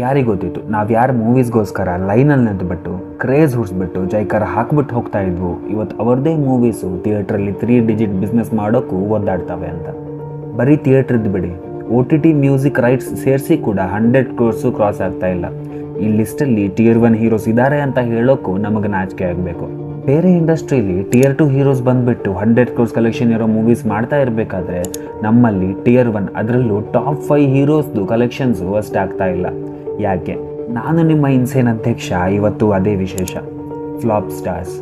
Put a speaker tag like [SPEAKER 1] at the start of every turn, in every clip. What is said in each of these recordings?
[SPEAKER 1] ಯಾರಿಗೆ ಗೊತ್ತಿತ್ತು ನಾವು ಯಾರು ಮೂವೀಸ್ಗೋಸ್ಕರ ಲೈನಲ್ಲಿ ನಿಂತುಬಿಟ್ಟು ಕ್ರೇಜ್ ಹುಡ್ಸ್ಬಿಟ್ಟು ಜೈಕಾರ ಹಾಕ್ಬಿಟ್ಟು ಹೋಗ್ತಾ ಇದ್ವು, ಇವತ್ತು ಅವ್ರದ್ದೇ ಮೂವೀಸು ಥಿಯೇಟ್ರಲ್ಲಿ 3 ಡಿಜಿಟ್ ಬಿಸ್ನೆಸ್ ಮಾಡೋಕ್ಕೂ ಒದ್ದಾಡ್ತವೆ ಅಂತ. ಬರೀ ಥಿಯೇಟ್ರದ್ದು ಬಿಡಿ, OTT ಮ್ಯೂಸಿಕ್ ರೈಟ್ಸ್ ಸೇರಿಸಿ ಕೂಡ 100 crores ಕ್ರಾಸ್ ಆಗ್ತಾ ಇಲ್ಲ. ಈ ಲಿಸ್ಟಲ್ಲಿ Tier 1 ಹೀರೋಸ್ ಇದ್ದಾರೆ ಅಂತ ಹೇಳೋಕ್ಕೂ ನಮಗೆ ನಾಚಿಕೆ ಆಗಬೇಕು. ಬೇರೆ ಇಂಡಸ್ಟ್ರೀಲಿ Tier 2 ಹೀರೋಸ್ ಬಂದುಬಿಟ್ಟು 100 crores ಕಲೆಕ್ಷನ್ ಇರೋ ಮೂವೀಸ್ ಮಾಡ್ತಾ ಇರಬೇಕಾದ್ರೆ ನಮ್ಮಲ್ಲಿ Tier 1 ಅದರಲ್ಲೂ ಟಾಪ್ 5 ಹೀರೋಸ್ದು ಕಲೆಕ್ಷನ್ಸು ಅಷ್ಟಾಗ್ತಾ ಇಲ್ಲ. ಯಾಕೆ? ನಾನು ನಿಮ್ಮ ಇನ್ಸೇನ್ ಅಧ್ಯಕ್ಷ. ಇವತ್ತು ಅದೇ ವಿಶೇಷ, ಫ್ಲಾಪ್ ಸ್ಟಾರ್ಸ್.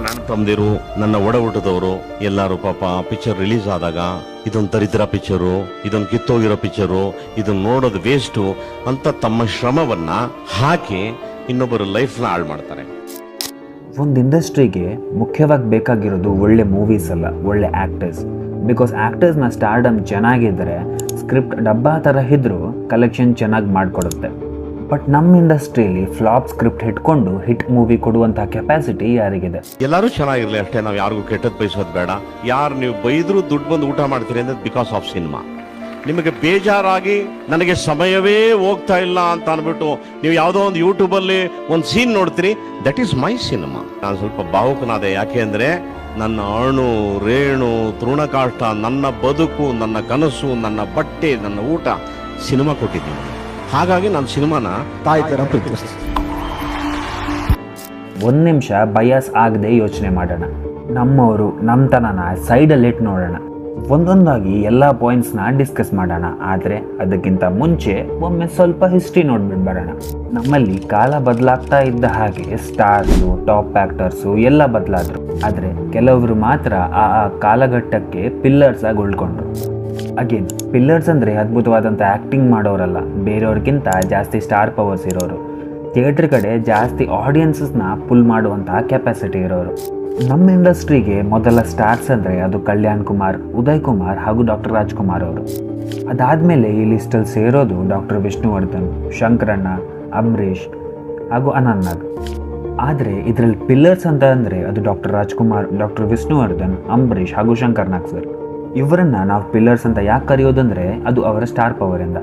[SPEAKER 2] ನನ್ನ ತಮ್ಮದಿರು, ನನ್ನ ಒಡ ಹುಟ್ಟದವರು ಎಲ್ಲರೂ ಪಾಪ ಪಿಕ್ಚರ್ ರಿಲೀಸ್ ಆದಾಗ ಇದೊಂದು ದರಿದ್ರ ಪಿಕ್ಚರು, ಇದೊಂದು ಕಿತ್ತೋಗಿರೋ ಪಿಕ್ಚರು, ಇದನ್ನ ನೋಡೋದು ವೇಸ್ಟು ಅಂತ ತಮ್ಮ ಶ್ರಮವನ್ನ ಹಾಕಿ ಇನ್ನೊಬ್ಬರ ಲೈಫ್ನ ಹಾಳು ಮಾಡ್ತಾರೆ.
[SPEAKER 1] ಒಂದು ಇಂಡಸ್ಟ್ರಿಗೆ ಮುಖ್ಯವಾಗಿ ಬೇಕಾಗಿರೋದು ಒಳ್ಳೆ ಮೂವೀಸ್ ಅಲ್ಲ, ಒಳ್ಳೆ ಆ್ಯಕ್ಟರ್ಸ್. ಬಿಕಾಸ್ ಆ್ಯಕ್ಟರ್ಸ್ನ ಸ್ಟಾರ್ಡಮ್ ಚೆನ್ನಾಗಿದ್ದರೆ ಸ್ಕ್ರಿಪ್ಟ್ ಡಬ್ಬಾ ಥರ ಇದ್ದರೂ ಕಲೆಕ್ಷನ್ ಚೆನ್ನಾಗಿ ಮಾಡಿಕೊಡುತ್ತೆ. ಬಟ್ ನಮ್ಮ ಇಂಡಸ್ಟ್ರಿಯಲ್ಲಿ ಫ್ಲಾಪ್ ಸ್ಕ್ರಿಪ್ಟ್ ಇಟ್ಕೊಂಡು ಹಿಟ್ ಮೂವಿ ಕೊಡುವಂಥ ಕೆಪಾಸಿಟಿ ಯಾರಿಗಿದೆ?
[SPEAKER 2] ಎಲ್ಲರೂ ಚೆನ್ನಾಗಿರಲಿ ಅಷ್ಟೇ, ನಾವು ಯಾರಿಗೂ ಕೆಟ್ಟದ್ದು ಬಯಸೋದು ಬೇಡ. ಯಾರು ನೀವು ಬೈದರೂ ದುಡ್ಡು ಬಂದು ಊಟ ಮಾಡ್ತೀರಿ ಅಂದರೆ ಬಿಕಾಸ್ ಆಫ್ ಸಿನಿಮಾ. ನಿಮಗೆ ಬೇಜಾರಾಗಿ ನನಗೆ ಸಮಯವೇ ಹೋಗ್ತಾ ಇಲ್ಲ ಅಂತ ಅಂದ್ಬಿಟ್ಟು ನೀವು ಯಾವುದೋ ಒಂದು ಯೂಟ್ಯೂಬಲ್ಲಿ ಒಂದು ಸೀನ್ ನೋಡ್ತೀರಿ, ದಟ್ ಈಸ್ ಮೈ ಸಿನಿಮಾ. ನಾನು ಸ್ವಲ್ಪ ಭಾವುಕನಾದೆ. ಯಾಕೆ ಅಂದರೆ ನನ್ನ ಅಣು ರೇಣು ತೃಣಕಾಷ್ಟ, ನನ್ನ ಬದುಕು, ನನ್ನ ಕನಸು, ನನ್ನ ಬಟ್ಟೆ, ನನ್ನ ಊಟ ಸಿನಿಮಾ ಕೊಟ್ಟಿದ್ದೀನಿ. ಹಾಗಾಗಿ ನಾನು ಸಿನಿಮಾನ ತಾಯಿ ಥರ ಪ್ರೀತಿಸ್ತೀನಿ.
[SPEAKER 1] ಒಂದು ನಿಮಿಷ ಬಯಾಸ್ ಆಗದೆ ಯೋಚನೆ ಮಾಡೋಣ. ನಮ್ಮವರು ನಮ್ಮತನನ ಸೈಡಲ್ಲಿ ಇಟ್ಟು ನೋಡೋಣ. ಒಂದೊಂದಾಗಿ ಎಲ್ಲ ಪಾಯಿಂಟ್ಸ್ನ ಡಿಸ್ಕಸ್ ಮಾಡೋಣ. ಆದರೆ ಅದಕ್ಕಿಂತ ಮುಂಚೆ ಒಮ್ಮೆ ಸ್ವಲ್ಪ ಹಿಸ್ಟ್ರಿ ನೋಡ್ಬಿಟ್ಟು ಬರೋಣ. ನಮ್ಮಲ್ಲಿ ಕಾಲ ಬದಲಾಗ್ತಾ ಇದ್ದ ಹಾಗೆ ಸ್ಟಾರ್ಸು, ಟಾಪ್ ಆ್ಯಕ್ಟರ್ಸು ಎಲ್ಲ ಬದಲಾದರು. ಆದರೆ ಕೆಲವರು ಮಾತ್ರ ಆ ಕಾಲಘಟ್ಟಕ್ಕೆ ಪಿಲ್ಲರ್ಸ್ ಆಗಿ ಉಳ್ಕೊಂಡ್ರು. ಅಗೇನ್, ಪಿಲ್ಲರ್ಸ್ ಅಂದರೆ ಅದ್ಭುತವಾದಂಥ ಆ್ಯಕ್ಟಿಂಗ್ ಮಾಡೋರಲ್ಲ, ಬೇರೆಯವ್ರಿಗಿಂತ ಜಾಸ್ತಿ ಸ್ಟಾರ್ ಪವರ್ಸ್ ಇರೋರು, ಥಿಯೇಟ್ರ್ ಕಡೆ ಜಾಸ್ತಿ ಆಡಿಯನ್ಸಸ್ನ ಪುಲ್ ಮಾಡುವಂತಹ ಕೆಪಾಸಿಟಿ ಇರೋರು. ನಮ್ಮ ಇಂಡಸ್ಟ್ರಿಗೆ ಮೊದಲ ಸ್ಟಾರ್ಸ್ ಅಂದರೆ ಅದು ಕಲ್ಯಾಣ್ ಕುಮಾರ್, ಉದಯ್ ಕುಮಾರ್ ಹಾಗೂ ಡಾಕ್ಟರ್ ರಾಜ್ಕುಮಾರ್ ಅವರು. ಅದಾದಮೇಲೆ ಈ ಲಿಸ್ಟಲ್ಲಿ ಸೇರೋದು ಡಾಕ್ಟರ್ ವಿಷ್ಣುವರ್ಧನ್, ಶಂಕರಣ್ಣ, ಅಂಬರೀಷ್ ಹಾಗೂ ಅನಂತ್ ನಾಗ್. ಆದರೆ ಇದರಲ್ಲಿ ಪಿಲ್ಲರ್ಸ್ ಅಂತ ಅಂದರೆ ಅದು ಡಾಕ್ಟರ್ ರಾಜ್ಕುಮಾರ್, ಡಾಕ್ಟರ್ ವಿಷ್ಣುವರ್ಧನ್, ಅಂಬರೀಷ್ ಹಾಗೂ ಶಂಕರ್ ನಾಗ್ ಸರ್. ಇವರನ್ನು ನಾವು ಪಿಲ್ಲರ್ಸ್ ಅಂತ ಯಾಕೆ ಕರೆಯೋದಂದರೆ ಅದು ಅವರ ಸ್ಟಾರ್ ಪವರಿಂದ.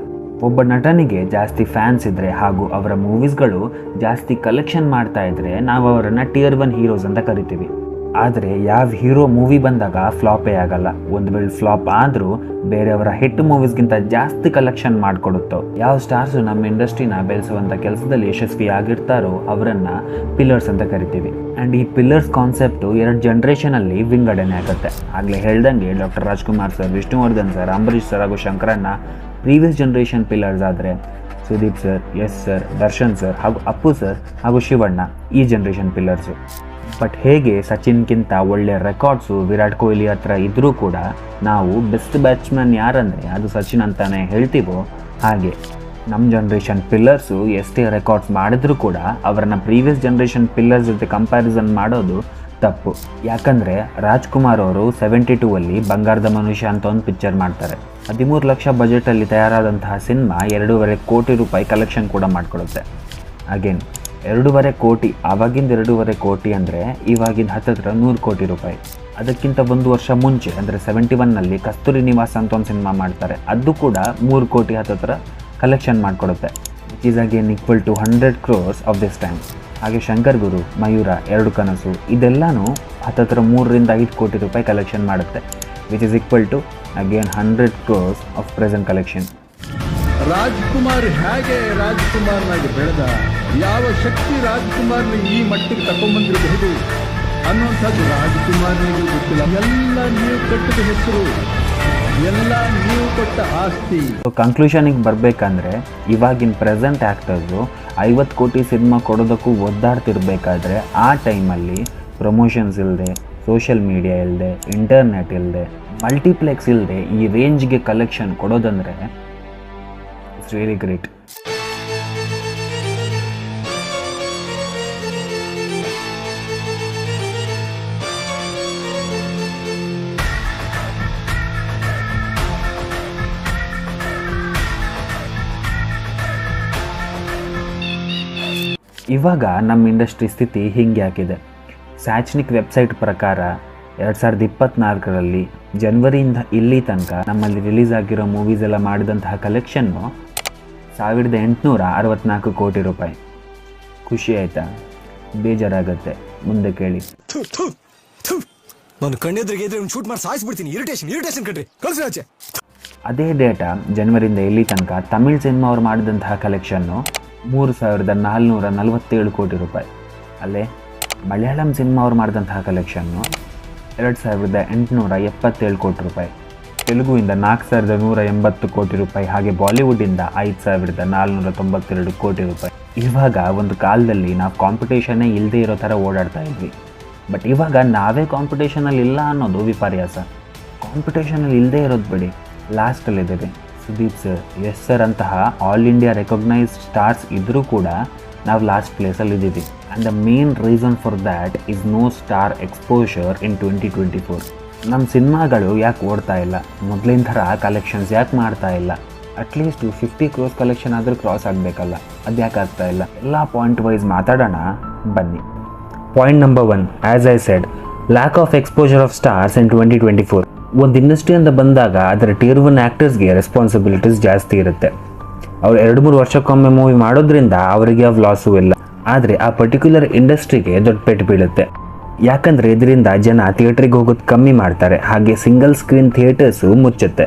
[SPEAKER 1] ಒಬ್ಬ ನಟನಿಗೆ ಜಾಸ್ತಿ ಫ್ಯಾನ್ಸ್ ಇದ್ದರೆ ಹಾಗೂ ಅವರ ಮೂವೀಸ್ಗಳು ಜಾಸ್ತಿ ಕಲೆಕ್ಷನ್ ಮಾಡ್ತಾ ಇದ್ದರೆ ನಾವು ಅವರನ್ನು Tier 1 ಹೀರೋಸ್ ಅಂತ ಕರಿತೀವಿ. ಆದರೆ ಯಾವ ಹೀರೋ ಮೂವಿ ಬಂದಾಗ ಫ್ಲಾಪೇ ಆಗಲ್ಲ. ಒಂದು ವೇಳೆ ಫ್ಲಾಪ್ ಆದರೂ ಬೇರೆಯವರ ಹಿಟ್ ಮೂವೀಸ್ಗಿಂತ ಜಾಸ್ತಿ ಕಲೆಕ್ಷನ್ ಮಾಡಿಕೊಡುತ್ತೋ ಯಾವ ಸ್ಟಾರ್ಸು ನಮ್ಮ ಇಂಡಸ್ಟ್ರಿನ ಬೆಳೆಸುವಂಥ ಕೆಲಸದಲ್ಲಿ ಯಶಸ್ವಿ ಆಗಿರ್ತಾರೋ ಅವರನ್ನು ಪಿಲ್ಲರ್ಸ್ ಅಂತ ಕರಿತೀವಿ. ಆ್ಯಂಡ್ ಈ ಪಿಲ್ಲರ್ಸ್ ಕಾನ್ಸೆಪ್ಟು 2 ಜನರೇಷನಲ್ಲಿ ವಿಂಗಡಣೆ ಆಗುತ್ತೆ. ಆಗಲೇ ಹೇಳ್ದಂಗೆ doctor Rajkumar sir, Vishnuvardhan sir, Ambareesh sir ಹಾಗೂ ಶಂಕರಣ್ಣ ಪ್ರೀವಿಯಸ್ ಜನರೇಷನ್ ಪಿಲ್ಲರ್ಸ್. ಆದರೆ Sudeep sir, yes sir, Darshan sir ಹಾಗೂ ಅಪ್ಪು ಸರ್ ಹಾಗೂ ಶಿವಣ್ಣ ಈ ಜನರೇಷನ್ ಪಿಲ್ಲರ್ಸು. ಬಟ್ ಹೇಗೆ ಸಚಿನ್ಗಿಂತ ಒಳ್ಳೆ ರೆಕಾರ್ಡ್ಸು ವಿರಾಟ್ ಕೊಹ್ಲಿ ಹತ್ರ ಇದ್ದರೂ ಕೂಡ ನಾವು ಬೆಸ್ಟ್ ಬ್ಯಾಟ್ಸ್ಮನ್ ಯಾರಂದರೆ ಅದು ಸಚಿನ್ ಅಂತಾನೆ ಹೇಳ್ತೀವೋ, ಹಾಗೆ ನಮ್ಮ ಜನರೇಷನ್ ಪಿಲ್ಲರ್ಸು ಎಷ್ಟೇ ರೆಕಾರ್ಡ್ಸ್ ಮಾಡಿದ್ರೂ ಕೂಡ ಅವರನ್ನು ಪ್ರೀವಿಯಸ್ ಜನರೇಷನ್ ಪಿಲ್ಲರ್ಸ್ ಜೊತೆ ಕಂಪ್ಯಾರಿಸನ್ ಮಾಡೋದು ತಪ್ಪು. ಯಾಕಂದರೆ ರಾಜ್ಕುಮಾರ್ ಅವರು 72 ಬಂಗಾರದ ಮನುಷ್ಯ ಅಂತ ಒಂದು ಪಿಕ್ಚರ್ ಮಾಡ್ತಾರೆ. 13 ಲಕ್ಷ ಬಜೆಟಲ್ಲಿ ತಯಾರಾದಂತಹ ಸಿನಿಮಾ 2.5 ಕೋಟಿ ರೂಪಾಯಿ ಕಲೆಕ್ಷನ್ ಕೂಡ ಮಾಡಿಕೊಡುತ್ತೆ. ಅಗೇನ್ 2.5 ಕೋಟಿ, ಆವಾಗಿಂದ 2.5 ಕೋಟಿ ಅಂದರೆ ಇವಾಗಿನ ಹತ್ತಿರ 100 ಕೋಟಿ ರೂಪಾಯಿ. ಅದಕ್ಕಿಂತ 1 ವರ್ಷ ಮುಂಚೆ ಅಂದರೆ 71 ಕಸ್ತೂರಿ ನಿವಾಸ್ ಅಂತ ಒಂದು ಸಿನಿಮಾ ಮಾಡ್ತಾರೆ. ಅದು ಕೂಡ 3 ಕೋಟಿ ಹತ್ತಿರ ಕಲೆಕ್ಷನ್ ಮಾಡಿಕೊಡುತ್ತೆ. Which is again equal to 100 crores of this time. ಹಾಗೆ ಶಂಕರ್ ಗುರು, ಮಯೂರ, 2 ಕನಸು ಇದೆಲ್ಲನೂ ಹತ್ತಿರ 3-5 ಕೋಟಿ ರೂಪಾಯಿ ಕಲೆಕ್ಷನ್ ಮಾಡುತ್ತೆ. Which is equal to again 100 crores of present collection.
[SPEAKER 3] Rajkumar ಹೇಗೆ ರಾಜ್ಕುಮಾರ್ನಾಗಿ ಬೆಳೆದ, ಯಾವ ಶಕ್ತಿ ರಾಜ್ಕುಮಾರ್ನ ಈ ಮಟ್ಟಿಗೆ ತಗೊಂಡ್ಬಂದಿರಬಹುದು ಅನ್ನುವಂಥದ್ದು ರಾಜ್ಕುಮಾರ್ನಿಗೂ ಗೊತ್ತಿಲ್ಲ. ಎಲ್ಲ ನೀವು ಕಟ್ಟಿದ ಹೆಸರು, ಎಲ್ಲ ನೀವು ಕೊಟ್ಟ ಆಸ್ತಿ.
[SPEAKER 1] ಕನ್ಕ್ಲೂಷನಿಗೆ ಬರಬೇಕಂದ್ರೆ ಇವಾಗಿನ ಪ್ರೆಸೆಂಟ್ ಆ್ಯಕ್ಟರ್ಸು 50 ಕೋಟಿ ಸಿನಿಮಾ ಕೊಡೋದಕ್ಕೂ ಒದ್ದಾಡ್ತಿರ್ಬೇಕಾದ್ರೆ ಆ ಟೈಮಲ್ಲಿ ಪ್ರಮೋಷನ್ಸ್ ಇಲ್ಲದೆ, ಸೋಷಿಯಲ್ ಮೀಡಿಯಾ ಇಲ್ಲದೆ, ಇಂಟರ್ನೆಟ್ ಇಲ್ಲದೆ, ಮಲ್ಟಿಪ್ಲೆಕ್ಸ್ ಇಲ್ಲದೆ ಈ ರೇಂಜ್ಗೆ ಕಲೆಕ್ಷನ್ ಕೊಡೋದಂದರೆ ಇಟ್ಸ್ ರಿಯಲಿ ಗ್ರೇಟ್. ಇವಾಗ ನಮ್ಮ ಇಂಡಸ್ಟ್ರಿ ಸ್ಥಿತಿ ಹೀಗೆ ಆಗಿದೆ. ಸ್ಯಾಚ್ನಿಕ್ ವೆಬ್ಸೈಟ್ ಪ್ರಕಾರ 2024 ಜನವರಿಯಿಂದ ಇಲ್ಲಿ ತನಕ ನಮ್ಮಲ್ಲಿ ರಿಲೀಸ್ ಆಗಿರೋ ಮೂವೀಸ್ ಎಲ್ಲ ಮಾಡಿದಂತಹ ಕಲೆಕ್ಷನ್ನು 1864 ಕೋಟಿ ರೂಪಾಯಿ. ಖುಷಿ ಆಯ್ತಾ? ಬೇಜಾರಾಗತ್ತೆ. ಮುಂದೆ ಕೇಳಿ.
[SPEAKER 4] ನಾನು ಕಣ್ಣೆದ್ರಿಗೆ ಇದ್ರೆ ಶೂಟ್ ಮಾಡಿ ಸಾಯಿಸ್ಬಿಡ್ತೀನಿ. ಇರಿಟೇಷನ್ ಕಣ್ರಿ, ಕಳ್ಸಿ ಆಚೆ.
[SPEAKER 1] ಅದೇ ಡೇಟಾ ಜನವರಿಂದ ಇಲ್ಲಿ ತನಕ ತಮಿಳ್ ಸಿನಿಮಾ ಅವ್ರು ಮಾಡಿದಂತಹ ಕಲೆಕ್ಷನ್ನು 3447 ಕೋಟಿ ರೂಪಾಯಿ. ಅಲ್ಲೇ ಮಲಯಾಳಂ ಸಿನಿಮಾ ಅವ್ರು ಮಾಡಿದಂತಹ ಕಲೆಕ್ಷನ್ನು 2877 ಕೋಟಿ ರೂಪಾಯಿ. ತೆಲುಗುವಿಂದ 4180 ಕೋಟಿ ರೂಪಾಯಿ. ಹಾಗೆ ಬಾಲಿವುಡ್ಡಿಂದ 5492 ಕೋಟಿ ರೂಪಾಯಿ. ಇವಾಗ ಒಂದು ಕಾಲದಲ್ಲಿ ನಾವು ಕಾಂಪಿಟೇಷನ್ನೇ ಇಲ್ಲದೆ ಇರೋ ಥರ ಓಡಾಡ್ತಾ ಇದ್ವಿ. ಬಟ್ ಇವಾಗ ನಾವೇ ಕಾಂಪಿಟೇಷನಲ್ಲಿ ಇಲ್ಲ ಅನ್ನೋದು ವಿಪರ್ಯಾಸ. ಕಾಂಪಿಟೇಷನಲ್ಲಿ ಇಲ್ಲದೆ ಇರೋದು ಬಿಡಿ, ಲಾಸ್ಟಲ್ಲಿದ್ದೇವೆ. ಸುದೀಪ್ ಸರ್, ಯಶ್ ಸರ್ ಅಂತಹ ಆಲ್ ಇಂಡಿಯಾ ರೆಕಗ್ನೈಸ್ಡ್ ಸ್ಟಾರ್ಸ್ ಇದ್ದರೂ ಕೂಡ ನಾವು ಲಾಸ್ಟ್ ಪ್ಲೇಸಲ್ಲಿ ಇದ್ದೀವಿ. And the main reason for that is no star exposure in 2024. ನಮ್ಮ ಸಿನಿಮಾಗಳು ಯಾಕೆ ಓಡ್ತಾ ಇಲ್ಲ? ಮೊದಲಿನ ಥರ ಕಲೆಕ್ಷನ್ಸ್ ಯಾಕೆ ಮಾಡ್ತಾ ಇಲ್ಲ? ಅಟ್ಲೀಸ್ಟ್ 50 crores ಕಲೆಕ್ಷನ್ ಆದರೂ ಕ್ರಾಸ್ ಆಗಬೇಕಲ್ಲ, ಅದು ಯಾಕೆ ಆಗ್ತಾ ಇಲ್ಲ? ಎಲ್ಲ ಪಾಯಿಂಟ್ ವೈಸ್ ಮಾತಾಡೋಣ ಬನ್ನಿ. Point number 1, as I said, lack of exposure of stars ಇನ್ 2024. ಒಂದು ಇಂಡಸ್ಟ್ರಿ ಅಂತ ಬಂದಾಗ ಅದರ Tier 1 ಆ್ಯಕ್ಟರ್ಸ್ಗೆ ರೆಸ್ಪಾನ್ಸಿಬಿಲಿಟೀಸ್ ಜಾಸ್ತಿ ಇರುತ್ತೆ. ಅವ್ರು 2-3 ವರ್ಷಕ್ಕೊಮ್ಮೆ ಮೂವಿ ಮಾಡೋದ್ರಿಂದ ಅವರಿಗೆ ಯಾವ ಲಾಸು ಇಲ್ಲ. ಆದರೆ ಆ ಪರ್ಟಿಕ್ಯುಲರ್ ಇಂಡಸ್ಟ್ರಿಗೆ ದೊಡ್ಡ ಪೆಟ್ಟು ಬೀಳುತ್ತೆ. ಯಾಕಂದರೆ ಇದರಿಂದ ಜನ ಥಿಯೇಟ್ರಿಗೆ ಹೋಗೋದು ಕಮ್ಮಿ ಮಾಡ್ತಾರೆ. ಹಾಗೆ ಸಿಂಗಲ್ ಸ್ಕ್ರೀನ್ ಥಿಯೇಟರ್ಸು ಮುಚ್ಚುತ್ತೆ.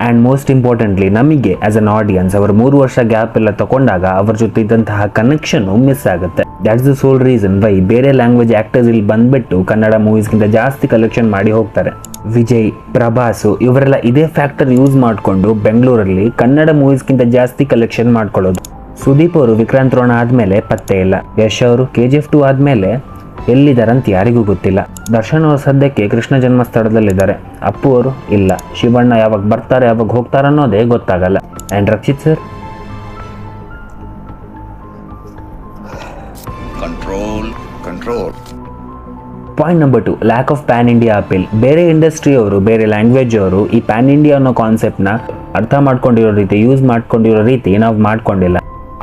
[SPEAKER 1] ಆ್ಯಂಡ್ ಮೋಸ್ಟ್ ಇಂಪಾರ್ಟೆಂಟ್ಲಿ ನಮಗೆ ಆ್ಯಸ್ ಅನ್ ಆಡಿಯನ್ಸ್ ಅವರು 3 ವರ್ಷ ಗ್ಯಾಪ್ ಎಲ್ಲ ತಗೊಂಡಾಗ ಅವ್ರ ಜೊತೆ ಇದ್ದಂತಹ ಕನೆಕ್ಷನ್ನು ಮಿಸ್ ಆಗುತ್ತೆ. That's the sole reason why ಬೇರೆ ಲ್ಯಾಂಗ್ವೇಜ್ ಆ್ಯಕ್ಟರ್ಸ್ ಇಲ್ಲಿ ಬಂದುಬಿಟ್ಟು ಕನ್ನಡ ಮೂವೀಸ್ಗಿಂತ ಜಾಸ್ತಿ ಕಲೆಕ್ಷನ್ ಮಾಡಿ ಹೋಗ್ತಾರೆ. ವಿಜಯ್, ಪ್ರಭಾಸು ಇವರೆಲ್ಲ ಇದೇ ಫ್ಯಾಕ್ಟರ್ ಯೂಸ್ ಮಾಡಿಕೊಂಡು ಬೆಂಗಳೂರಲ್ಲಿ ಕನ್ನಡ ಮೂವೀಸ್ಗಿಂತ ಜಾಸ್ತಿ ಕಲೆಕ್ಷನ್ ಮಾಡ್ಕೊಳ್ಳೋದು. ಸುದೀಪ್ ಅವರು ವಿಕ್ರಾಂತ್ ರೋಣ ಆದಮೇಲೆ ಪತ್ತೆ ಇಲ್ಲ. ಯಶ್ ಅವರು KGF 2 ಆದಮೇಲೆ ಎಲ್ಲಿದ್ದಾರಂತ ಯಾರಿಗೂ ಗೊತ್ತಿಲ್ಲ. ದರ್ಶನ್ ಅವರು ಸದ್ಯಕ್ಕೆ ಕೃಷ್ಣ ಜನ್ಮಸ್ಥಳದಲ್ಲಿದ್ದಾರೆ. ಅಪ್ಪು ಅವರು ಇಲ್ಲ. ಶಿವಣ್ಣ ಯಾವಾಗ ಬರ್ತಾರೆ ಯಾವಾಗ ಹೋಗ್ತಾರೆ ಅನ್ನೋದೇ ಗೊತ್ತಾಗಲ್ಲ. And Rakshit sir,
[SPEAKER 5] control.
[SPEAKER 1] Point number 2, lack of pan India appeal. ಬೇರೆ ಇಂಡಸ್ಟ್ರಿಯವರು, ಬೇರೆ ಲ್ಯಾಂಗ್ವೇಜ್ ಅವರು ಈ ಪ್ಯಾನ್ ಇಂಡಿಯಾ ಅನ್ನೋ ಕಾನ್ಸೆಪ್ಟ್ನ ಅರ್ಥ ಮಾಡ್ಕೊಂಡಿರೋ ರೀತಿ, ಯೂಸ್ ಮಾಡ್ಕೊಂಡಿರೋ ರೀತಿ ನಾವು ಮಾಡ್ಕೊಂಡಿಲ್ಲ.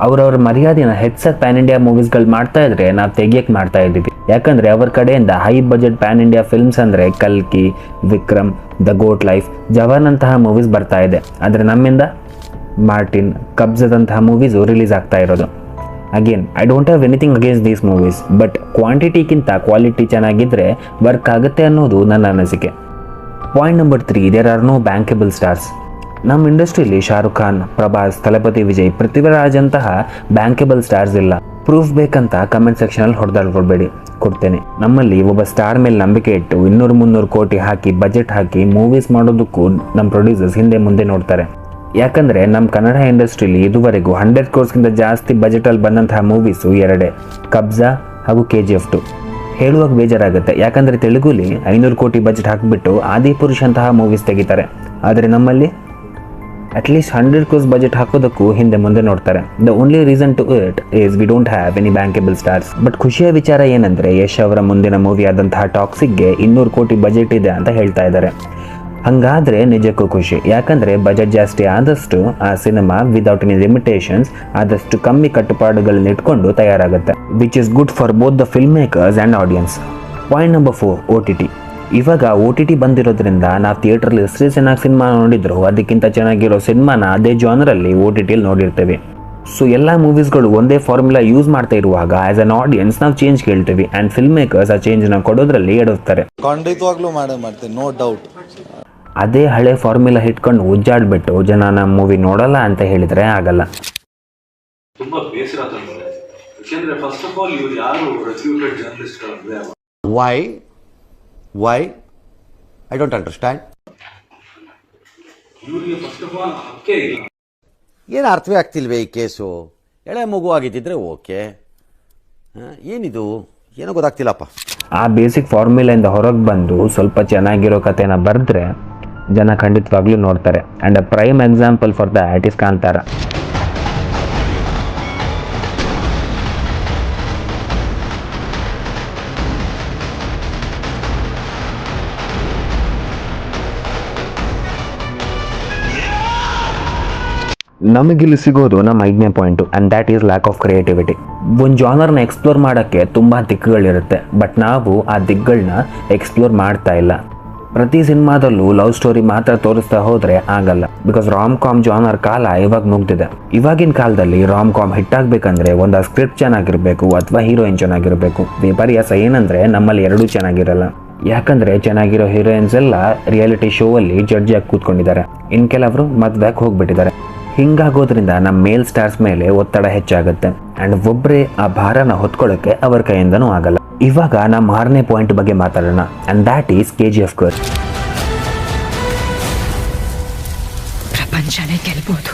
[SPEAKER 1] ಅವ್ರವ್ರ ಮರ್ಯಾದೆನ ಹೆಚ್ಚಾಗಿ ಪ್ಯಾನ್ ಇಂಡಿಯಾ ಮೂವೀಸ್ಗಳು ಮಾಡ್ತಾ ಇದ್ರೆ ನಾವು ತೆಗಿಯಕ್ಕೆ ಮಾಡ್ತಾ ಇದ್ದೀವಿ. ಯಾಕಂದರೆ ಅವ್ರ ಕಡೆಯಿಂದ high budget PAN India films ಅಂದರೆ ಕಲ್ಕಿ, ವಿಕ್ರಮ್, ದ ಗೋಟ್ ಲೈಫ್, ಜವಾನ್ ಅಂತಹ ಮೂವೀಸ್ ಬರ್ತಾ ಇದೆ. ಆದರೆ ನಮ್ಮಿಂದ ಮಾರ್ಟಿನ್, ಕಬ್ಜದಂತಹ ಮೂವೀಸು ರಿಲೀಸ್ ಆಗ್ತಾ ಇರೋದು. Again, I don't have anything against these movies, but ಕ್ವಾಂಟಿಟಿಗಿಂತ ಕ್ವಾಲಿಟಿ ಚೆನ್ನಾಗಿದ್ದರೆ ವರ್ಕ್ ಆಗುತ್ತೆ ಅನ್ನೋದು ನನ್ನ ಅನಿಸಿಕೆ. Point number 3, there are no bankable stars. ನಮ್ಮ ಇಂಡಸ್ಟ್ರಿಯಲ್ಲಿ ಶಾರುಖ್ ಖಾನ್, ಪ್ರಭಾಸ್, ತಲಪತಿ ವಿಜಯ್, ಪೃಥ್ವಿರಾಜ್ ಅಂತಹ ಬ್ಯಾಂಕೇಬಲ್ ಸ್ಟಾರ್ಸ್ ಇಲ್ಲ. ಪ್ರೂಫ್ ಬೇಕಂತ ಕಮೆಂಟ್ ಸೆಕ್ಷನಲ್ಲಿ ಹೊಡೆದಾಡ್ಕೊಳ್ಬೇಡಿ, ಕೊಡ್ತೇನೆ. ನಮ್ಮಲ್ಲಿ ಒಬ್ಬ ಸ್ಟಾರ್ ಮೇಲೆ ನಂಬಿಕೆ ಇಟ್ಟು 200-300 ಕೋಟಿ ಹಾಕಿ ಬಜೆಟ್ ಹಾಕಿ ಮೂವೀಸ್ ಮಾಡೋದಕ್ಕೂ ನಮ್ಮ ಪ್ರೊಡ್ಯೂಸರ್ಸ್ ಹಿಂದೆ ಮುಂದೆ ನೋಡ್ತಾರೆ. ಯಾಕಂದರೆ ನಮ್ಮ ಕನ್ನಡ ಇಂಡಸ್ಟ್ರಿಲಿ ಇದುವರೆಗೂ 100 crores ಜಾಸ್ತಿ ಬಜೆಟಲ್ಲಿ ಬಂದಂತಹ ಮೂವೀಸು 2, ಕಬ್ಜಾ ಹಾಗೂ KGF 2. ಹೇಳುವಾಗ ಬೇಜಾರಾಗುತ್ತೆ, ಯಾಕಂದರೆ ತೆಲುಗುಲಿ 500 ಕೋಟಿ ಬಜೆಟ್ ಹಾಕಿಬಿಟ್ಟು ಆದಿಪುರುಷ್ ಅಂತಹ ಮೂವೀಸ್ ತೆಗಿತಾರೆ. ಆದರೆ ನಮ್ಮಲ್ಲಿ ಅಟ್ಲೀಸ್ಟ್ 100 crores ಬಜೆಟ್ ಹಾಕೋದಕ್ಕೂ ಹಿಂದೆ ಮುಂದೆ ನೋಡ್ತಾರೆ. The only reason to it is we don't have any bankable stars. But ಖುಷಿಯ ವಿಚಾರ ಏನಂದರೆ ಯಶ್ ಅವರ ಮುಂದಿನ ಮೂವಿ ಆದಂತಹ ಟಾಕ್ಸಿಕ್ಗೆ 200 ಕೋಟಿ ಬಜೆಟ್ ಇದೆ ಅಂತ ಹೇಳ್ತಾ ಇದ್ದಾರೆ. ಹಾಗಾದರೆ ನಿಜಕ್ಕೂ ಖುಷಿ, ಯಾಕಂದರೆ ಬಜೆಟ್ ಜಾಸ್ತಿ ಆದಷ್ಟು ಆ ಸಿನಿಮಾ ವಿದೌಟ್ ಎನಿ ಲಿಮಿಟೇಷನ್ಸ್ ಆದಷ್ಟು ಕಮ್ಮಿ ಕಟ್ಟುಪಾಡುಗಳನ್ನ ಇಟ್ಕೊಂಡು ತಯಾರಾಗುತ್ತೆ, which is good for both the film makers and audience. Point number 4, OTT. ಇವಾಗ OTT ಬಂದಿರೋದ್ರಿಂದ ನಾವು ಥಿಯೇಟ್ರಲ್ಲಿ ಎಷ್ಟೇ ಚೆನ್ನಾಗಿ ಸಿನಿಮಾ ನೋಡಿದ್ರು ಅದಕ್ಕಿಂತ ಚೆನ್ನಾಗಿರೋ ಸಿನಿಮಾನ ಅದೇ ಜಾನರಲ್ಲಿ OTTಯಲ್ಲಿ ನೋಡಿರ್ತೀವಿ. ಸೊ ಎಲ್ಲ ಮೂವೀಸ್ಗಳು ಒಂದೇ ಫಾರ್ಮುಲಾ ಯೂಸ್ ಮಾಡ್ತಾ ಇರುವಾಗ ಆಸ್ ಅನ್ ಆಡಿಯನ್ಸ್ ನಾವು ಚೇಂಜ್ ಕೇಳ್ತೀವಿ. ಆ್ಯಂಡ್ ಫಿಲ್ಮ್ ಮೇಕರ್ಸ್ ಆ ಚೇಂಜ್ನ ಕೊಡೋದ್ರಲ್ಲಿ ಎಡುತ್ತಾರೆ.
[SPEAKER 5] ಖಂಡಿತವಾಗ್ಲೂ ಮಾಡ್ತೀನಿ, ನೋ ಡೌಟ್.
[SPEAKER 1] ಅದೇ ಹಳೆ ಫಾರ್ಮುಲಾ ಇಟ್ಕೊಂಡು ಉಜ್ಜಾಡ್ಬಿಟ್ಟು ಜನ ನಮ್ಮ ಮೂವಿ ನೋಡಲ್ಲ ಅಂತ ಹೇಳಿದರೆ ಆಗಲ್ಲ.
[SPEAKER 6] ತುಂಬಾ ಬೇಸರ ತಂದಿದೆ. ಯಾಕೆಂದ್ರೆ ಫಸ್ಟ್ ಆಫ್ ಆಲ್ ಇವರು ಯಾರು ರೆಪ್ಯೂಟೆಡ್ ಜರ್ನಲಿಸ್ಟ್ ಅಂದ್ರೆ
[SPEAKER 5] ವೈ ಐ ಡೋಂಟ್ ಅಂಡರ್ಸ್ಟ್ಯಾಂಡ್.
[SPEAKER 6] ಇವರಿಗೆ ಫಸ್ಟ್ ಆಫ್ ಆಲ್ ಹಕ್ಕೇ ಇಲ್ಲ.
[SPEAKER 5] ಏನು ಅರ್ಥವೇ ಆಗ್ತಿಲ್ವೇ ಈ ಕೇಸು? ಎಳೆ ಮಗು ಆಗಿದ್ದಿದ್ರೆ ಓಕೆ, ಏನಿದು ಏನೋ ಗೊತ್ತಾಗ್ತಿಲ್ಲಪ್ಪ.
[SPEAKER 1] ಆ ಬೇಸಿಕ್ ಫಾರ್ಮುಲೆಯಿಂದ ಹೊರಗೆ ಬಂದು ಸ್ವಲ್ಪ ಚೆನ್ನಾಗಿರೋ ಕಥೆನ ಬರೆದ್ರೆ ಜನ ಖಂಡಿತವಾಗ್ಲೂ ನೋಡ್ತಾರೆ. And a prime example for that is Kantara. ನಮಗಿಲ್ಲಿ ಸಿಗೋದು ನಮ್ಮ 5ನೇ point, and that is lack of creativity. ಒಂದು ಜಾನರ್ನ ಎಕ್ಸ್ಪ್ಲೋರ್ ಮಾಡೋಕ್ಕೆ ತುಂಬ ದಿಕ್ಕುಗಳಿರುತ್ತೆ, ಬಟ್ ನಾವು ಆ ದಿಕ್ಕುಗಳನ್ನ ಎಕ್ಸ್ಪ್ಲೋರ್ ಮಾಡ್ತಾ ಇಲ್ಲ. ಪ್ರತಿ ಸಿನಿಮಾದಲ್ಲೂ ಲವ್ ಸ್ಟೋರಿ ಮಾತ್ರ ತೋರಿಸ್ತಾ ಹೋದ್ರೆ ಆಗಲ್ಲ. ಬಿಕಾಸ್ ರಾಮ್ ಕಾಮ್ ಜಾನರ್ ಕಾಲ ಇವಾಗ ಮುಗ್ದಿದೆ. ಇವಾಗಿನ ಕಾಲದಲ್ಲಿ ರಾಮ್ ಕಾಮ್ ಹಿಟ್ ಆಗ್ಬೇಕಂದ್ರೆ ಒಂದು ಸ್ಕ್ರಿಪ್ಟ್ ಚೆನ್ನಾಗಿರ್ಬೇಕು ಅಥವಾ ಹೀರೋಯಿನ್ ಚೆನ್ನಾಗಿರ್ಬೇಕು. ವಿಪರ್ಯಾಸ ಏನಂದ್ರೆ ನಮ್ಮಲ್ಲಿ ಎರಡೂ ಚೆನ್ನಾಗಿರಲ್ಲ. ಯಾಕಂದ್ರೆ ಚೆನ್ನಾಗಿರೋ ಹೀರೋಯಿನ್ಸ್ ಎಲ್ಲ ರಿಯಾಲಿಟಿ ಶೋ ಅಲ್ಲಿ ಜಡ್ಜ್ ಆಗಿ ಕೂತ್ಕೊಂಡಿದ್ದಾರೆ, ಇನ್ ಕೆಲವರು ಮದ್ವೆಗೆ ಹೋಗ್ಬಿಟ್ಟಿದ್ದಾರೆ. ಹಿಂಗಾಗೋದ್ರಿಂದ ನಮ್ಮ ಮೇಲ್ ಸ್ಟಾರ್ಸ್ ಮೇಲೆ ಒತ್ತಡ ಹೆಚ್ಚಾಗುತ್ತೆ ಅಂಡ್ ಒಬ್ಬರೇ ಆ ಭಾರನ ಹೊತ್ಕೊಳ್ಳೋಕೆ ಅವರ ಕೈಯಿಂದನೂ ಆಗಲ್ಲ. ಇವಾಗ ನಮ್ಮ 6ನೇ ಪಾಯಿಂಟ್ ಬಗ್ಗೆ ಮಾತಾಡೋಣ and that is KGF girl.
[SPEAKER 7] ಪ್ರಪಂಚನೇ ಗೆಲ್ಬಹುದು.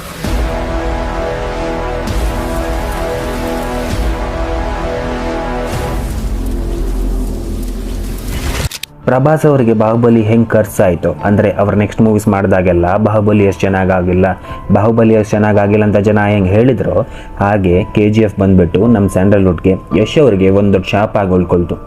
[SPEAKER 1] ಪ್ರಭಾಸ್ ಅವರಿಗೆ ಬಾಹುಬಲಿ ಹೆಂಗೆ ಖರ್ಚಾಯಿತು ಅಂದರೆ ಅವ್ರ ನೆಕ್ಸ್ಟ್ ಮೂವೀಸ್ ಮಾಡಿದಾಗೆಲ್ಲ ಬಾಹುಬಲಿ ಎಷ್ಟು ಚೆನ್ನಾಗಾಗಿಲ್ಲ ಅಂತ ಜನ ಹೆಂಗೆ ಹೇಳಿದ್ರು, ಹಾಗೆ KGF ಬಂದುಬಿಟ್ಟು ನಮ್ಮ ಸ್ಯಾಂಡಲ್ವುಡ್ಗೆ ಯಶ್ ಅವರಿಗೆ ಒಂದು ದೊಡ್ಡ ಶಾಪ್ ಆಗಿ ಉಳ್ಕೊಳ್ತು.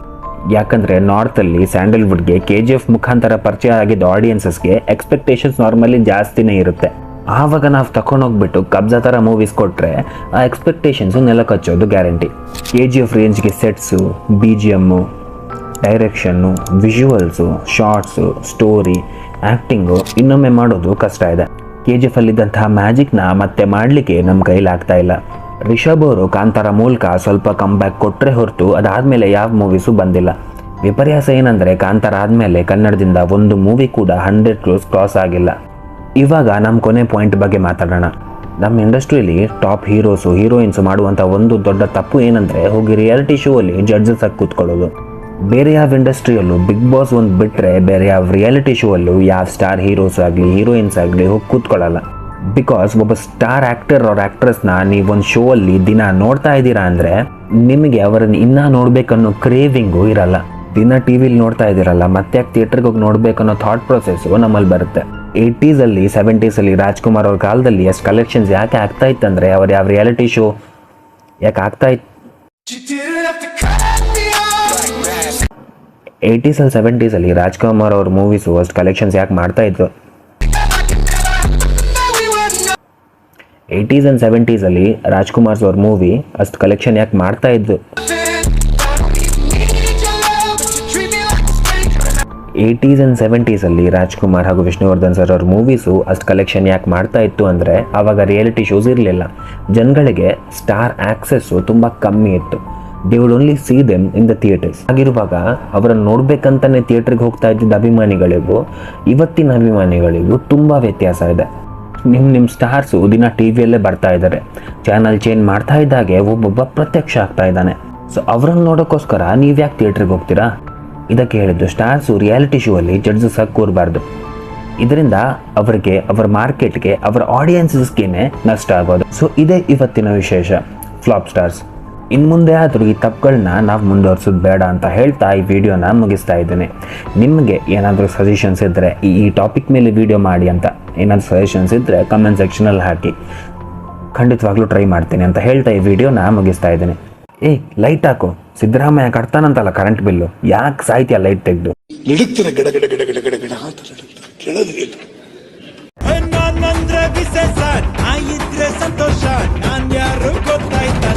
[SPEAKER 1] ಯಾಕಂದರೆ ನಾರ್ತಲ್ಲಿ ಸ್ಯಾಂಡಲ್ವುಡ್ಗೆ KGF ಮುಖಾಂತರ ಪರಿಚಯ ಆಗಿದ್ದ ಆಡಿಯನ್ಸಸ್ಗೆ ಎಕ್ಸ್ಪೆಕ್ಟೇಷನ್ಸ್ ನಾರ್ಮಲಿ ಜಾಸ್ತಿನೇ ಇರುತ್ತೆ. ಆವಾಗ ನಾವು ತಗೊಂಡೋಗ್ಬಿಟ್ಟು ಕಬ್ಜಾ ಥರ ಮೂವೀಸ್ ಕೊಟ್ಟರೆ ಆ ಎಕ್ಸ್ಪೆಕ್ಟೇಷನ್ಸು ನೆಲಕಚ್ಚೋದು ಗ್ಯಾರಂಟಿ. KGF ರೇಂಜ್ಗೆ sets, BGM, direction, visuals, shots, story, acting ಇನ್ನೊಮ್ಮೆ ಮಾಡೋದು ಕಷ್ಟ ಇದೆ. KGF ಅಲ್ಲಿದ್ದಂತಹ ಮ್ಯಾಜಿಕ್ನ ಮತ್ತೆ ಮಾಡಲಿಕ್ಕೆ ನಮ್ಮ ಕೈಲಾಗ್ತಾ ಇಲ್ಲ. ರಿಷಬ್ ಅವರು ಕಾಂತಾರ ಮೂಲಕ ಸ್ವಲ್ಪ ಕಂಬ್ಯಾಕ್ ಕೊಟ್ಟರೆ ಹೊರತು ಅದಾದಮೇಲೆ ಯಾವ ಮೂವೀಸು ಬಂದಿಲ್ಲ. ವಿಪರ್ಯಾಸ ಏನಂದರೆ ಕಾಂತಾರ ಆದಮೇಲೆ ಕನ್ನಡದಿಂದ ಒಂದು ಮೂವಿ ಕೂಡ 100 crores ಕ್ರಾಸ್ ಆಗಿಲ್ಲ. ಇವಾಗ ನಮ್ಮ ಕೊನೆ ಪಾಯಿಂಟ್ ಬಗ್ಗೆ ಮಾತಾಡೋಣ. ನಮ್ಮ ಇಂಡಸ್ಟ್ರಿಯಲ್ಲಿ ಟಾಪ್ ಹೀರೋಸು, ಹೀರೋಯಿನ್ಸು ಮಾಡುವಂಥ ಒಂದು ದೊಡ್ಡ ತಪ್ಪು ಏನಂದರೆ ಹೋಗಿ ರಿಯಾಲಿಟಿ ಶೋ ಅಲ್ಲಿ ಜಡ್ಜಸ್ ಆಗಿ ಕೂತ್ಕೊಳ್ಳೋದು. ಬೇರೆ ಯಾವ ಇಂಡಸ್ಟ್ರಿಯಲ್ಲೂ ಬಿಗ್ ಬಾಸ್ ಒಂದು ಬಿಟ್ಟರೆ ಬೇರೆ ಯಾವ ರಿಯಾಲಿಟಿ ಶೋ ಅಲ್ಲೂ ಯಾವ ಸ್ಟಾರ್ ಹೀರೋಸ್ ಆಗಲಿ ಹೀರೋಯಿನ್ಸ್ ಆಗಲಿ ಹೋಗಿ ಕೂತ್ಕೊಳ್ಳಲ್ಲ. ಬಿಕಾಸ್ ಒಬ್ಬ ಸ್ಟಾರ್ ಆ್ಯಕ್ಟರ್ ಅವ್ರ ಆ್ಯಕ್ಟ್ರೆಸ್ನ ನೀವೊಂದು ಶೋ ಅಲ್ಲಿ ದಿನ ನೋಡ್ತಾ ಇದ್ದೀರಾ ಅಂದರೆ ನಿಮಗೆ ಅವರನ್ನು ಇನ್ನೂ ನೋಡಬೇಕನ್ನೋ ಕ್ರೇವಿಂಗು ಇರಲ್ಲ. ದಿನ ಟಿ ವಿಲಿ ನೋಡ್ತಾ ಇದ್ದೀರಲ್ಲ, ಮತ್ತೆ ಯಾಕೆ ಥಿಯೇಟ್ರಿಗೆ ಹೋಗಿ ನೋಡಬೇಕನ್ನೋ ಥಾಟ್ ಪ್ರೊಸೆಸ್ಸು ನಮ್ಮಲ್ಲಿ ಬರುತ್ತೆ. 80s ಅಲ್ಲಿ 70s ಅಲ್ಲಿ ರಾಜ್ಕುಮಾರ್ ಅವ್ರ ಕಾಲದಲ್ಲಿ ಎಷ್ಟು ಕಲೆಕ್ಷನ್ಸ್ ಯಾಕೆ ಆಗ್ತಾ ಇತ್ತಂದರೆ ಅವ್ರು ಯಾವ ರಿಯಾಲಿಟಿ ಶೋ ಯಾಕೆ ಆಗ್ತಾ ಇತ್ತು. 80s ಅಲ್ಲಿ 70s ಅಲ್ಲಿ ರಾಜ್ಕುಮಾರ್ ಅವ್ರ ಮೂವೀಸು ಅಷ್ಟು ಕಲೆಕ್ಷನ್ಸ್ ಯಾಕೆ ಮಾಡ್ತಾ ಇದ್ರು. 80s and 70s ಅಲ್ಲಿ ರಾಜ್ಕುಮಾರ್ ಅವ್ರ ಮೂವಿ ಅಷ್ಟು ಕಲೆಕ್ಷನ್ ಯಾಕೆ ಮಾಡ್ತಾ ಇದ್ರು. 80s and 70s ಅಲ್ಲಿ ರಾಜ್ಕುಮಾರ್ ಹಾಗೂ ವಿಷ್ಣುವರ್ಧನ್ ಸರ್ ಅವ್ರ ಮೂವೀಸು ಅಷ್ಟು ಕಲೆಕ್ಷನ್ ಯಾಕೆ ಮಾಡ್ತಾ ಇತ್ತು ಅಂದರೆ ಆವಾಗ ರಿಯಾಲಿಟಿ ಶೋಸ್ ಇರಲಿಲ್ಲ. ಜನಗಳಿಗೆ ಸ್ಟಾರ್ ಆಕ್ಸೆಸ್ಸು ತುಂಬ ಕಮ್ಮಿ ಇತ್ತು. They would only see them in the theatres. ಆಗಿರುವಾಗ ಅವರನ್ನು ನೋಡ್ಬೇಕಂತಾನೆ ಥಿಯೇಟ್ರಿಗೆ ಹೋಗ್ತಾ ಇದ್ದಿದ್ದ ಅಭಿಮಾನಿಗಳಿಗೂ ಇವತ್ತಿನ ಅಭಿಮಾನಿಗಳಿಗೂ ತುಂಬ ವ್ಯತ್ಯಾಸ ಇದೆ. ನಿಮ್ಮ ಸ್ಟಾರ್ಸು ದಿನ ಟಿ ವಿಯಲ್ಲೇ ಬರ್ತಾ ಇದ್ದಾರೆ, ಚಾನಲ್ ಚೇಂಜ್ ಮಾಡ್ತಾ ಇದ್ದಾಗೆ ಒಬ್ಬೊಬ್ಬ ಪ್ರತ್ಯಕ್ಷ ಆಗ್ತಾ ಇದ್ದಾನೆ. ಸೊ ಅವ್ರನ್ನ ನೋಡೋಕ್ಕೋಸ್ಕರ ನೀವು ಯಾಕೆ ಥಿಯೇಟ್ರಿಗೆ ಹೋಗ್ತೀರಾ? ಇದಕ್ಕೆ ಹೇಳಿದ್ದು ಸ್ಟಾರ್ಸು ರಿಯಾಲಿಟಿ ಶೋ ಅಲ್ಲಿ ಜಡ್ಜಸ್ ಆಗಿ ಕೂರಬಾರ್ದು. ಇದರಿಂದ ಅವರಿಗೆ, ಅವರ ಮಾರ್ಕೆಟ್ಗೆ, ಅವರ ಆಡಿಯನ್ಸಸ್ಗೆ ನಷ್ಟ ಆಗೋದು. ಸೊ ಇದೇ ಇವತ್ತಿನ ವಿಶೇಷ ಫ್ಲಾಪ್ ಸ್ಟಾರ್ಸ್. ಇನ್ನು ಮುಂದೆ ಆದರೂ ಈ ತಪ್ಪುಗಳನ್ನ ನಾವು ಮುಂದುವರ್ಸೋದು ಬೇಡ ಅಂತ ಹೇಳ್ತಾ ಈ ವಿಡಿಯೋನ ಮುಗಿಸ್ತಾ ಇದ್ದೀನಿ. ನಿಮಗೆ ಏನಾದರೂ ಸಜೆಷನ್ಸ್ ಇದ್ದರೆ ಈ ಟಾಪಿಕ್ ಮೇಲೆ ವಿಡಿಯೋ ಮಾಡಿ ಅಂತ ಏನಾದರೂ ಸಜೆಷನ್ಸ್ ಇದ್ದರೆ ಕಮೆಂಟ್ ಸೆಕ್ಷನಲ್ಲಿ ಹಾಕಿ, ಖಂಡಿತವಾಗ್ಲೂ ಟ್ರೈ ಮಾಡ್ತೀನಿ ಅಂತ ಹೇಳ್ತಾ ಈ ವಿಡಿಯೋನ ಮುಗಿಸ್ತಾ ಇದ್ದೀನಿ. ಲೈಟ್ ಹಾಕು, ಸಿದ್ದರಾಮಯ್ಯ ಕಟ್ತಾನಂತಲ್ಲ ಕರೆಂಟ್ ಬಿಲ್ಲು, ಯಾಕೆ ಸಾಯ್ತೀಯ ಲೈಟ್ ತೆಗೆದು?
[SPEAKER 8] ನಾನಂದ್ರೆ ವಿಶೇಷ, ನಾ ಇದ್ರೆ ಸಂತೋಷ, ನಾನ್ ಯಾರು ಗೊತ್ತಾಯ್ತಾ?